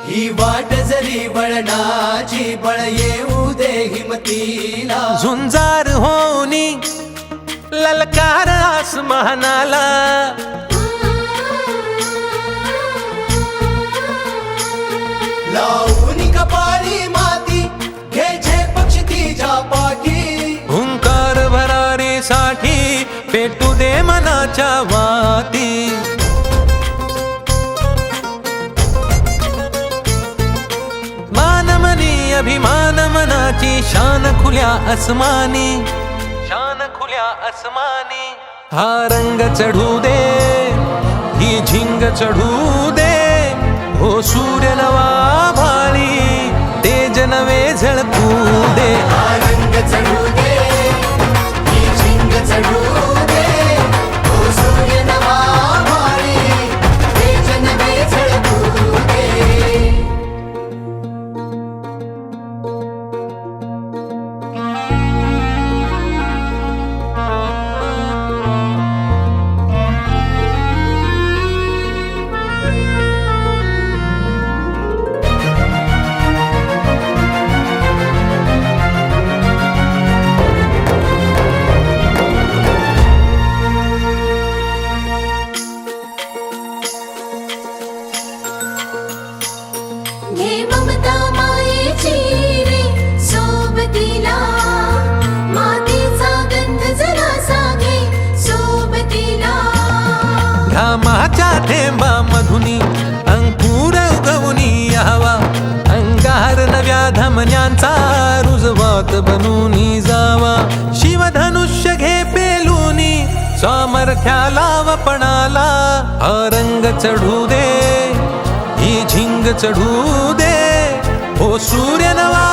ही वाट जरी वळणाची बळ येऊ दे हिमतीला झुंजार होनी ललकार आसमानाला लावून कपाळी माती घ्यायचे पक्षी तिच्या पाठी हुंकार भरारीसाठी पेटू दे मनाच्या वाती मानमनी अभिमान मनाची शान खुल्या आसमानी शान खुल्या आसमानी हा रंग चढू दे ही झिंग चढू दे हो सूर्य नवा भाळी तेज नवे झळकू दे हा रंग चढू दे ही झिंग चढू दे ओ सूर्य नवा भाळी तेज नवे झळकू दे घे ममता मायेची रे सोबतीला मातीचा गंध जरासा घे सोबतीला घामाच्या थेंबा मधुनी अंकुर उगवूनी यावा अंगार नव्या धमन्यांचा रुजवात बनूनी जावा शिवधनुष्य घे पेलूनी सामर्थ्याला वपणाला हा रंग चढू दे ही झिंग चढू दे हो सूर्य नवा